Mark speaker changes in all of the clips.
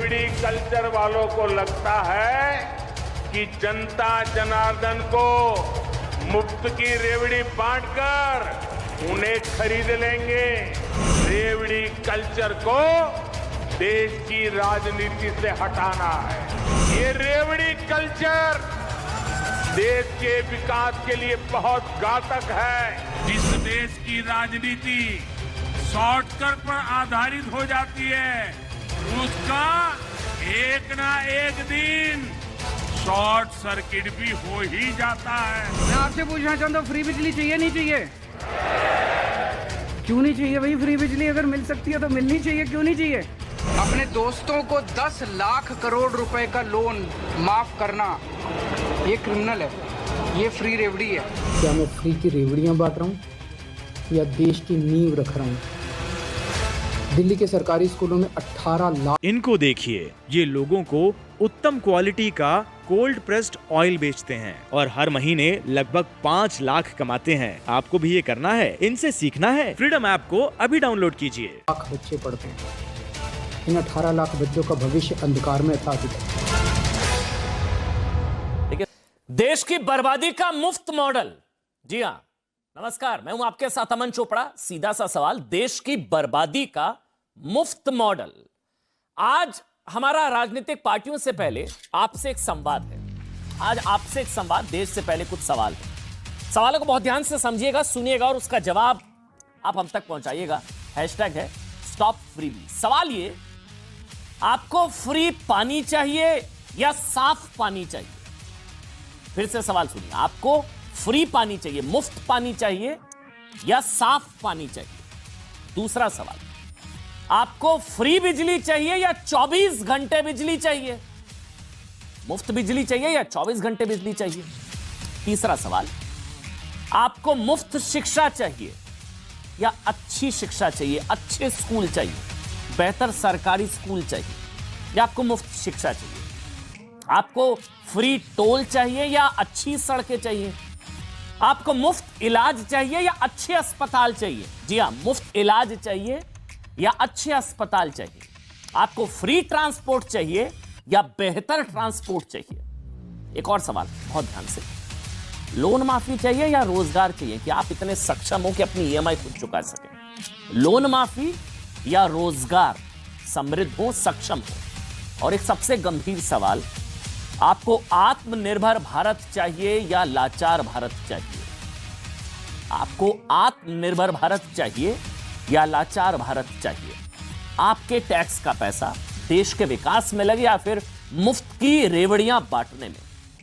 Speaker 1: रेवड़ी कल्चर वालों को लगता है कि जनता जनार्दन को मुफ्त की रेवड़ी बांटकर उन्हें खरीद लेंगे। रेवड़ी कल्चर को देश की राजनीति से हटाना है। ये रेवड़ी कल्चर देश के विकास के लिए बहुत घातक है। जिस देश की राजनीति शॉर्टकट पर आधारित हो जाती है, उसका एक ना एक दिन शॉर्ट सर्किट भी हो ही जाता है।
Speaker 2: मैं आपसे पूछना चाहता हूँ, फ्री बिजली चाहिए नहीं चाहिए? क्यों नहीं चाहिए भाई? फ्री बिजली अगर मिल सकती है तो मिलनी चाहिए, क्यों नहीं चाहिए? अपने दोस्तों को 10 लाख करोड़ रुपए का लोन माफ करना ये क्रिमिनल है, ये फ्री रेवड़ी है।
Speaker 3: क्या मैं फ्री की रेवड़ियां बांट रहा हूँ या देश की नींव रख रहा हूँ? दिल्ली के सरकारी स्कूलों में 18 लाख।
Speaker 4: इनको देखिए, ये लोगों को उत्तम क्वालिटी का कोल्ड प्रेस्ड ऑयल बेचते हैं और हर महीने लगभग 5 लाख कमाते हैं। आपको भी ये करना है, इनसे सीखना है। फ्रीडम ऐप को अभी डाउनलोड कीजिए।
Speaker 3: लाख बच्चे पढ़ते हैं। इन 18 लाख बच्चों का भविष्य अंधकार में था अभी तक।
Speaker 5: देश की बर्बादी का मुफ्त मॉडल। जी हाँ, नमस्कार, मैं हूं आपके साथ अमन चोपड़ा। सीधा सा सवाल, देश की बर्बादी का मुफ्त मॉडल। आज हमारा राजनीतिक पार्टियों से पहले आपसे एक संवाद है। आज आपसे एक संवाद, देश से पहले कुछ सवाल है। सवालों को बहुत ध्यान से समझिएगा, सुनिएगा और उसका जवाब आप हम तक पहुंचाइएगा। हैशटैग है स्टॉप फ्रीबी। सवाल ये, आपको फ्री पानी चाहिए या साफ पानी चाहिए? फिर से सवाल सुनिए, आपको फ्री पानी चाहिए, मुफ्त पानी चाहिए या साफ पानी चाहिए? दूसरा सवाल, आपको फ्री बिजली चाहिए या 24 घंटे बिजली चाहिए? मुफ्त बिजली चाहिए या 24 घंटे बिजली चाहिए? तीसरा सवाल, आपको मुफ्त शिक्षा चाहिए या अच्छी शिक्षा चाहिए, अच्छे स्कूल चाहिए, बेहतर सरकारी स्कूल चाहिए या आपको मुफ्त शिक्षा चाहिए? आपको फ्री टोल चाहिए या अच्छी सड़कें चाहिए? आपको मुफ्त इलाज चाहिए या अच्छे अस्पताल चाहिए? जी हां, मुफ्त इलाज चाहिए या अच्छे अस्पताल चाहिए? आपको फ्री ट्रांसपोर्ट चाहिए या बेहतर ट्रांसपोर्ट चाहिए? एक और सवाल, बहुत ध्यान से, लोन माफी चाहिए या रोजगार चाहिए कि आप इतने सक्षम हो कि अपनी ईएमआई खुद चुका सकें? लोन माफी या रोजगार, समृद्ध हो, सक्षम हो? और एक सबसे गंभीर सवाल, आपको आत्मनिर्भर भारत चाहिए या लाचार भारत चाहिए? आपको आत्मनिर्भर भारत चाहिए या लाचार भारत चाहिए? आपके टैक्स का पैसा देश के विकास में लगे या फिर मुफ्त की रेवड़ियां बांटने में?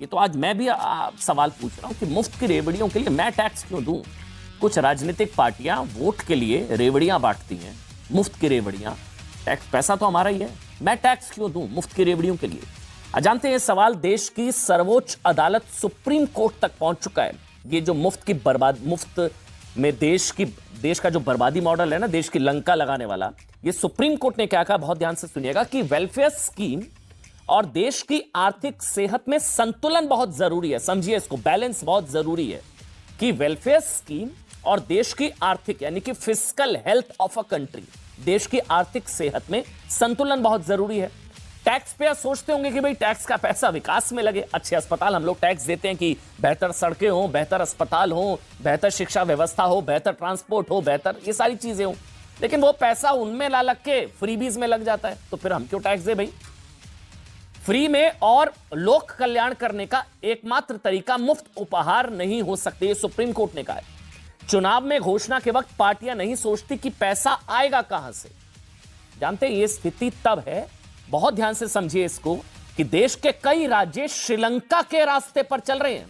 Speaker 5: ये तो आज मैं भी सवाल पूछ रहा हूं कि मुफ्त की रेवड़ियों के लिए मैं टैक्स क्यों दूं? कुछ राजनीतिक पार्टियां वोट के लिए रेवड़ियां बांटती हैं, मुफ्त की रेवड़ियां। टैक्स पैसा तो हमारा ही है, मैं टैक्स क्यों दूं मुफ्त की रेवड़ियों के लिए? जानते हैं, सवाल देश की सर्वोच्च अदालत सुप्रीम कोर्ट तक पहुंच चुका है। ये जो मुफ्त में देश का जो बर्बादी मॉडल है ना, देश की लंका लगाने वाला, ये सुप्रीम कोर्ट ने क्या कहा, बहुत ध्यान से सुनिएगा, कि वेलफेयर स्कीम और देश की आर्थिक सेहत में संतुलन बहुत जरूरी है। समझिए इसको, बैलेंस बहुत जरूरी है कि वेलफेयर स्कीम और देश की आर्थिक यानी कि fiscal health of a country, देश की आर्थिक सेहत में संतुलन बहुत जरूरी है। टैक्स पेयर सोचते होंगे कि भाई टैक्स का पैसा विकास में लगे, अच्छे अस्पताल, हम लोग टैक्स देते हैं कि बेहतर सड़कें हो, बेहतर अस्पताल हो, बेहतर शिक्षा व्यवस्था हो, बेहतर ट्रांसपोर्ट हो, बेहतर ये सारी चीजें हो, लेकिन वो पैसा उनमें ला लग के फ्रीबीज में लग जाता है। तो फिर हम क्यों टैक्स दे भाई? फ्री में और लोक कल्याण करने का एकमात्र तरीका मुफ्त उपहार नहीं हो सकते, ये सुप्रीम कोर्ट ने कहा है। चुनाव में घोषणा के वक्त पार्टियां नहीं सोचती कि पैसा आएगा कहां से। जानते हैं, ये स्थिति तब है, बहुत ध्यान से समझिए इसको, कि देश के कई राज्य श्रीलंका के रास्ते पर चल रहे हैं।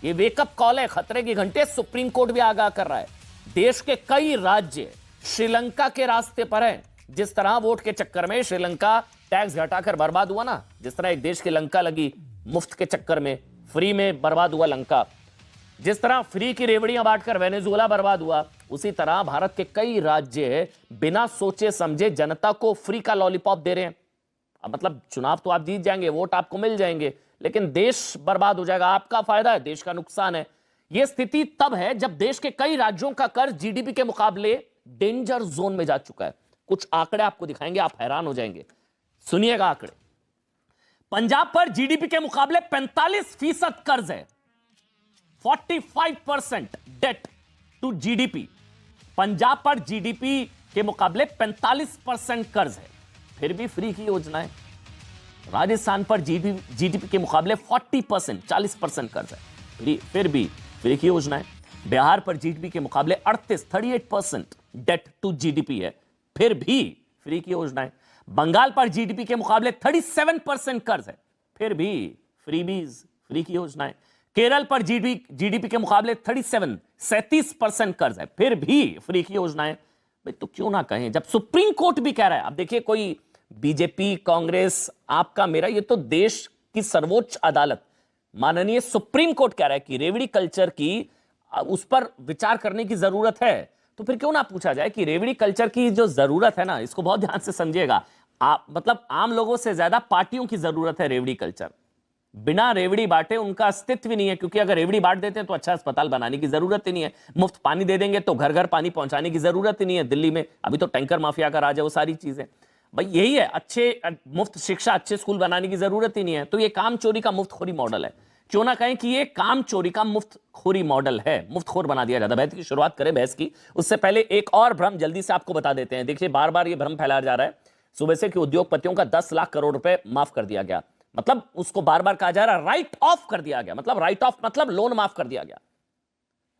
Speaker 5: ये वेकअप कॉल है, खतरे की घंटे सुप्रीम कोर्ट भी आगाह कर रहा है। देश के कई राज्य श्रीलंका के रास्ते पर हैं। जिस तरह वोट के चक्कर में श्रीलंका टैक्स घटाकर बर्बाद हुआ ना, जिस तरह एक देश की लंका लगी मुफ्त के चक्कर में, फ्री में बर्बाद हुआ लंका, जिस तरह फ्री की रेवड़ियां बांटकर वेनेजुएला बर्बाद हुआ, उसी तरह भारत के कई राज्य बिना सोचे समझे जनता को फ्री का लॉलीपॉप दे रहे हैं। मतलब चुनाव तो आप जीत जाएंगे, वोट आपको मिल जाएंगे, लेकिन देश बर्बाद हो जाएगा। आपका फायदा है, देश का नुकसान है। यह स्थिति तब है जब देश के कई राज्यों का कर्ज जीडीपी के मुकाबले डेंजर जोन में जा चुका है। कुछ आंकड़े आपको दिखाएंगे, आप हैरान हो जाएंगे। सुनिएगा आंकड़े। पंजाब पर जीडीपी के मुकाबले 45% कर्ज है, 45% डेट टू जीडीपी। पंजाब पर जीडीपी के मुकाबले 45% कर्ज है, फिर भी फ्री की योजना है। राजस्थान पर जीडीपी के मुकाबले 40% 40% कर्ज है, फिर भी फ्री की योजना है। बिहार पर जीडीपी के मुकाबले 38% डेट टू जीडीपी है, फिर भी फ्री की योजना है। बंगाल पर जीडीपी के मुकाबले 37% कर्ज है, फिर भी फ्री की योजना है। केरल पर जीडीपी के मुकाबले 37% कर्ज है, फिर भी फ्री की योजना है। भाई तो क्यों ना कहें, जब सुप्रीम कोर्ट भी कह रहा है। अब देखिए, कोई बीजेपी, कांग्रेस, आपका मेरा, ये तो देश की सर्वोच्च अदालत माननीय सुप्रीम कोर्ट कह रहा है कि रेवड़ी कल्चर की उस पर विचार करने की जरूरत है, तो फिर क्यों ना पूछा जाए कि रेवड़ी कल्चर की जो जरूरत है ना, इसको बहुत ध्यान से समझिएगा। मतलब आम लोगों से ज्यादा पार्टियों की जरूरत है रेवड़ी कल्चर। बिना रेवड़ी बांटे उनका अस्तित्व ही नहीं है, क्योंकि अगर रेवड़ी बांट देते हैं तो अच्छा अस्पताल बनाने की जरूरत ही नहीं है। मुफ्त पानी दे देंगे तो घर घर पानी पहुंचाने की जरूरत ही नहीं है। दिल्ली में अभी तो टैंकर माफिया का राज है, वो सारी चीजें भाई यही है। अच्छे मुफ्त शिक्षा, अच्छे स्कूल बनाने की जरूरत ही नहीं है। तो ये काम चोरी का मुफ्तखोरी मॉडल है। क्यों ना कहें कि ये काम चोरी का मुफ्तखोरी मॉडल है, मुफ्तखोर बना दिया जाता है। बहस की शुरुआत करें, बहस की उससे पहले एक और भ्रम जल्दी से आपको बता देते हैं। देखिए, बार बार ये भ्रम फैलाया जा रहा है सुबह से कि उद्योगपतियों का 10 लाख करोड़ रुपए माफ कर दिया गया। मतलब उसको बार बार कहा जा रहा है राइट ऑफ कर दिया गया। मतलब राइट ऑफ मतलब लोन माफ कर दिया गया।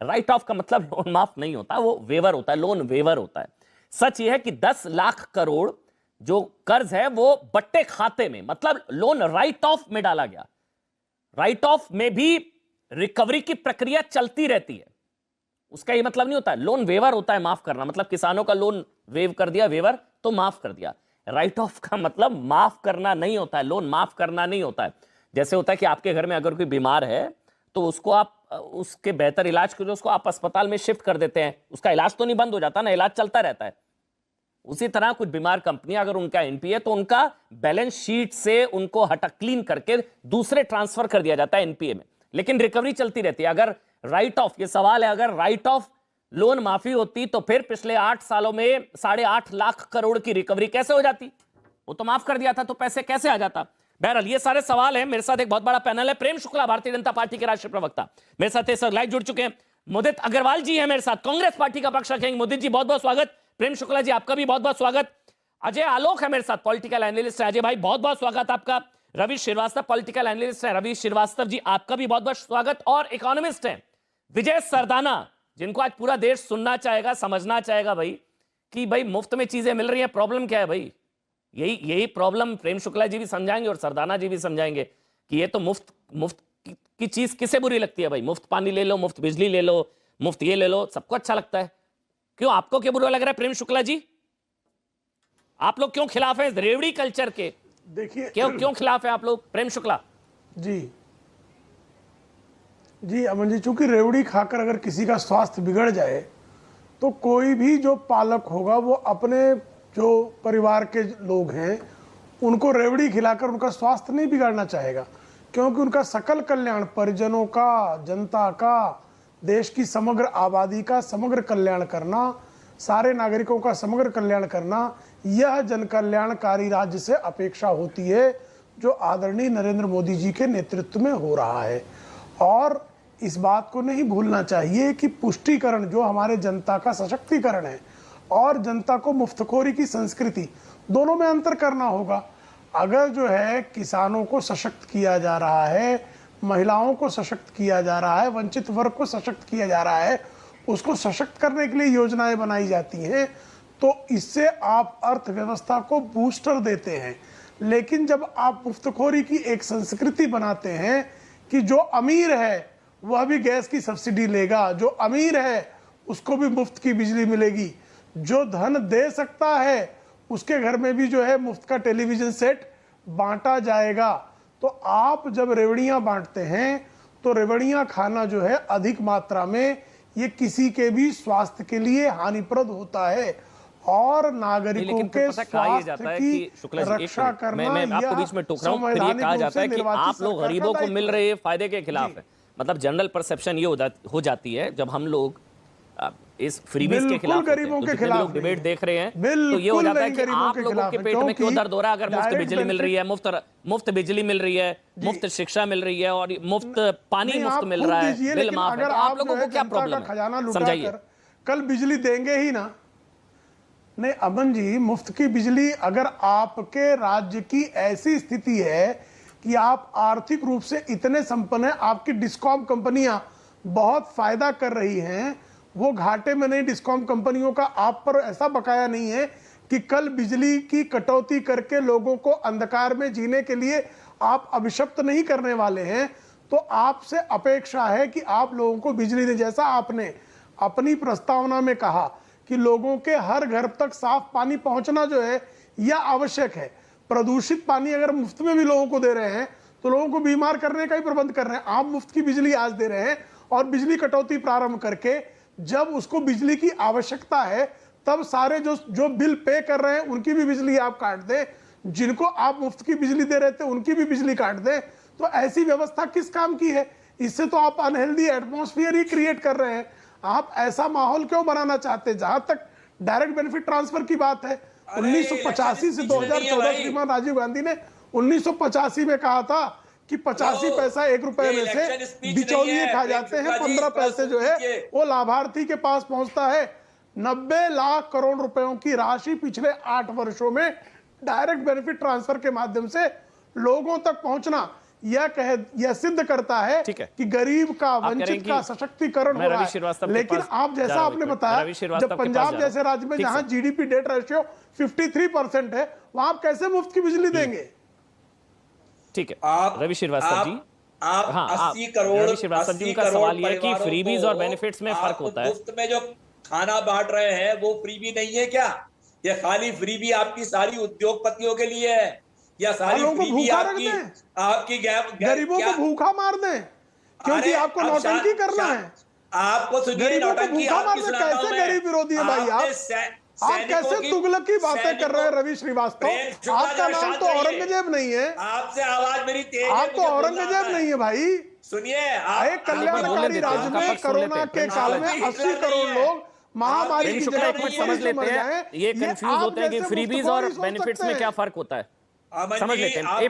Speaker 5: राइट ऑफ का मतलब लोन माफ नहीं होता, वो वेवर होता है, लोन वेवर होता है। सच यह है कि 10 लाख करोड़ जो कर्ज है वो बट्टे खाते में, मतलब लोन राइट ऑफ में डाला गया। राइट ऑफ में भी रिकवरी की प्रक्रिया चलती रहती है। उसका ये मतलब नहीं होता है लोन वेवर होता है माफ करना। मतलब किसानों का लोन वेव कर दिया, वेवर तो माफ कर दिया। राइट ऑफ का मतलब माफ करना नहीं होता है, लोन माफ करना नहीं होता है। जैसे होता है कि आपके घर में अगर कोई बीमार है तो उसको आप उसके बेहतर इलाज के लिए उसको आप अस्पताल में शिफ्ट कर देते हैं। उसका इलाज तो नहीं बंद हो जाता ना, इलाज चलता रहता है। उसी तरह कुछ बीमार कंपनी अगर उनका एनपीए तो उनका बैलेंस शीट से उनको हटा क्लीन करके दूसरे ट्रांसफर कर दिया जाता है एनपीए में, लेकिन रिकवरी चलती रहती है। अगर राइट ऑफ, ये सवाल है, अगर राइट ऑफ लोन माफी होती तो फिर पिछले 8 सालों में 8.5 लाख करोड़ की रिकवरी कैसे हो जाती? वो तो माफ कर दिया था, तो पैसे कैसे आ जाता? बहरहाल ये सारे सवाल हैं। मेरे साथ एक बहुत बड़ा पैनल है। प्रेम शुक्ला, भारतीय जनता पार्टी के राष्ट्रीय प्रवक्ता, मेरे साथ इस लाइव जुड़ चुके हैं। मुदित अग्रवाल जी हैं मेरे साथ, कांग्रेस पार्टी का पक्ष रखेंगे। मुदित जी बहुत बहुत स्वागत। प्रेम शुक्ला जी आपका भी बहुत बहुत स्वागत। अजय आलोक है मेरे साथ, पॉलिटिकल एनालिस्ट है। अजय भाई बहुत बहुत स्वागत आपका। रवि श्रीवास्तव पॉलिटिकल एनालिस्ट है। रवि श्रीवास्तव जी आपका भी बहुत बहुत स्वागत। और इकोनॉमिस्ट है विजय सरदाना, जिनको आज पूरा देश सुनना चाहेगा, समझना चाहेगा भाई कि भाई मुफ्त में चीजें मिल रही हैं, प्रॉब्लम क्या है भाई? यही प्रॉब्लम प्रेम शुक्ला जी भी समझाएंगे और सरदाना जी भी समझाएंगे कि ये तो मुफ्त की चीज किसे बुरी लगती है भाई? मुफ्त पानी ले लो, मुफ्त बिजली ले लो, मुफ्त ये ले लो, सबको अच्छा लगता है। क्यों, आपको क्या बुरा लग रहा है प्रेम शुक्ला जी? आप लोग क्यों खिलाफ हैं रेवड़ी कल्चर के?
Speaker 6: देखिए
Speaker 5: क्यों खिलाफ है आप लोग प्रेम शुक्ला?
Speaker 6: जी अमन जी, चूंकि रेवड़ी खाकर अगर किसी का स्वास्थ्य बिगड़ जाए तो कोई भी जो पालक होगा वो अपने जो परिवार के लोग हैं उनको रेवड़ी खिलाकर उनका स्वास्थ्य नहीं बिगाड़ना चाहेगा, क्योंकि उनका सकल कल्याण, परिजनों का, जनता का, देश की समग्र आबादी का समग्र कल्याण करना, सारे नागरिकों का समग्र कल्याण करना, यह जन कल्याणकारी राज्य से अपेक्षा होती है जो आदरणीय नरेंद्र मोदी जी के नेतृत्व में हो रहा है। और इस बात को नहीं भूलना चाहिए कि पुष्टिकरण जो हमारे जनता का सशक्तिकरण है और जनता को मुफ्तखोरी की संस्कृति, दोनों में अंतर करना होगा। अगर जो है किसानों को सशक्त किया जा रहा है, महिलाओं को सशक्त किया जा रहा है, वंचित वर्ग को सशक्त किया जा रहा है, उसको सशक्त करने के लिए योजनाएं बनाई जाती हैं, तो इससे आप अर्थव्यवस्था को बूस्टर देते हैं। लेकिन जब आप मुफ्तखोरी की एक संस्कृति बनाते हैं कि जो अमीर है वह भी गैस की सब्सिडी लेगा, जो अमीर है उसको भी मुफ्त की बिजली मिलेगी, जो धन दे सकता है उसके घर में भी जो है मुफ्त का टेलीविजन सेट बांटा जाएगा। तो आप जब रेवड़ियां बांटते हैं तो रेवड़ियां खाना जो है अधिक मात्रा में ये किसी के भी स्वास्थ्य के लिए हानिप्रद होता है और नागरिकों के स्वास्थ्य की रक्षा करना।
Speaker 5: मैं आपको बीच में टोक रहा हूं, फिर ये कहा जाता है कि आप लोग गरीबों को मिल रहे फायदे के खिलाफ है। मतलब जनरल परसेप्शन ये हो जाती है जब हम लोग इस फ्रीबीज के
Speaker 6: बिल्कुल
Speaker 5: खिलाफ होते हैं।
Speaker 6: गरीबों
Speaker 5: तो
Speaker 6: के
Speaker 5: जितने भी
Speaker 6: खिलाफ
Speaker 5: लोग डिबेट
Speaker 6: नहीं।
Speaker 5: देख रहे हैं तो
Speaker 6: बिल्कुल
Speaker 5: ये हो जाता है
Speaker 6: नहीं
Speaker 5: कि
Speaker 6: गरीबों
Speaker 5: आप
Speaker 6: के
Speaker 5: लोगों
Speaker 6: खिलाफ
Speaker 5: के
Speaker 6: है,
Speaker 5: पेट में क्यों
Speaker 6: क्योंकि
Speaker 5: दर्द हो रहा है अगर मुफ्त
Speaker 6: direct
Speaker 5: बिजली मिल रही है, मुफ्त बिजली मिल रही है, मुफ्त शिक्षा मिल रही है और मुफ्त पानी
Speaker 6: नहीं,
Speaker 5: मुफ्त
Speaker 6: आप
Speaker 5: मिल
Speaker 6: खुद
Speaker 5: रहा
Speaker 6: दीजिए,
Speaker 5: है, बिल
Speaker 6: लेकिन
Speaker 5: माफ है,
Speaker 6: अगर
Speaker 5: तो
Speaker 6: आप
Speaker 5: आप लोगों
Speaker 6: जो है
Speaker 5: को क्या
Speaker 6: जनता का
Speaker 5: प्रॉब्लम
Speaker 6: खजाना
Speaker 5: है?
Speaker 6: लुटा
Speaker 5: समझाइए।
Speaker 6: कर कल बिजली देंगे ही ना। नहीं अमन जी, मुफ्त की बिजली, अगर आपके राज्य की ऐसी स्थिति है कि आप आर्थिक रूप से इतने संपन्न हैं, आपकी डिस्कॉम कंपनियां बहुत फायदा कर रही हैं, वो घाटे में नहीं, डिस्कॉम कंपनियों का आप पर ऐसा बकाया नहीं है कि कल बिजली की कटौती करके लोगों को अंधकार में जीने के लिए आप अभिशप्त नहीं करने वाले हैं। तो आपसे अपेक्षा है कि आप लोगों को बिजली दें। जैसा आपने अपनी प्रस्तावना में कहा कि लोगों के हर घर तक साफ पानी पहुंचना जो है यह आवश्यक है। प्रदूषित पानी अगर मुफ्त में भी लोगों को दे रहे हैं तो लोगों को बीमार करने का ही प्रबंध कर रहे हैं। आप मुफ्त की बिजली आज दे रहे हैं और बिजली कटौती प्रारंभ करके जब उसको बिजली की आवश्यकता है तब सारे जो बिल पे कर रहे हैं उनकी भी बिजली आप काट दें, जिनको आप मुफ्त की बिजली दे रहे थे उनकी भी बिजली काट दें। तो ऐसी व्यवस्था किस काम की है? इससे तो आप अनहेल्दी एटमॉस्फेयर ही क्रिएट कर रहे हैं। आप ऐसा माहौल क्यों बनाना चाहते हैं? जहां तक डायरेक्ट बेनिफिट ट्रांसफर की बात है, 1985 से 2014 श्रीमान राजीव गांधी ने 1985 में कहा था कि 85 पैसा 1 रुपए में से बिचौलिए खा जाते हैं, 15 पैसे जो है वो लाभार्थी के पास पहुंचता है। 90 लाख करोड़ रुपयों की राशि पिछले 8 वर्षों में डायरेक्ट बेनिफिट ट्रांसफर के माध्यम से लोगों तक पहुंचना यह सिद्ध करता है कि गरीब का, वंचित का सशक्तिकरण हो रहा है। लेकिन आप जैसा आपने बताया, जब पंजाब जैसे राज्य में जहां जीडीपी डेट रेशियो 53% है, वहां आप कैसे मुफ्त की बिजली देंगे?
Speaker 5: ठीक है रवि श्रीवास्तव जी,
Speaker 7: आप 80 करोड़
Speaker 5: रवि श्रीवास्तव जी, उनका सवाल यह है कि फ्रीबीज और बेनिफिट्स में फर्क होता है।
Speaker 7: मुफ्त में जो खाना बांट रहे हैं वो फ्रीबी नहीं है क्या? ये खाली फ्रीबी आपकी सारी उद्योगपतियों के लिए है या सारी फ्रीबी आपकी
Speaker 6: गरीबों को भूखा मार दें क्योंकि आपको नौटंकी करना है?
Speaker 7: आपको सुनिए, नौटंकी आपकी सुनाता हूं मैं।
Speaker 6: गरीब विरोधी है भाई। आप कैसे तुगलक की बातें कर रहे हैं रवि श्रीवास्तव? आपका नाम तो औरंगजेब नहीं है।
Speaker 7: आपसे आवाज मेरी तेज है,
Speaker 6: आप तो औरंगजेब नहीं है भाई।
Speaker 7: सुनिए,
Speaker 6: एक कल्याणकारी राज्य में कोरोना के काल में 80 करोड़ लोग महामारी की
Speaker 5: शुक्ला एक मिनट समझ लेते हैं, ये कंफ्यूज होते हैं कि फ्रीबीज और बेनिफिट्स में क्या फर्क होता है, समझ लेते हैं।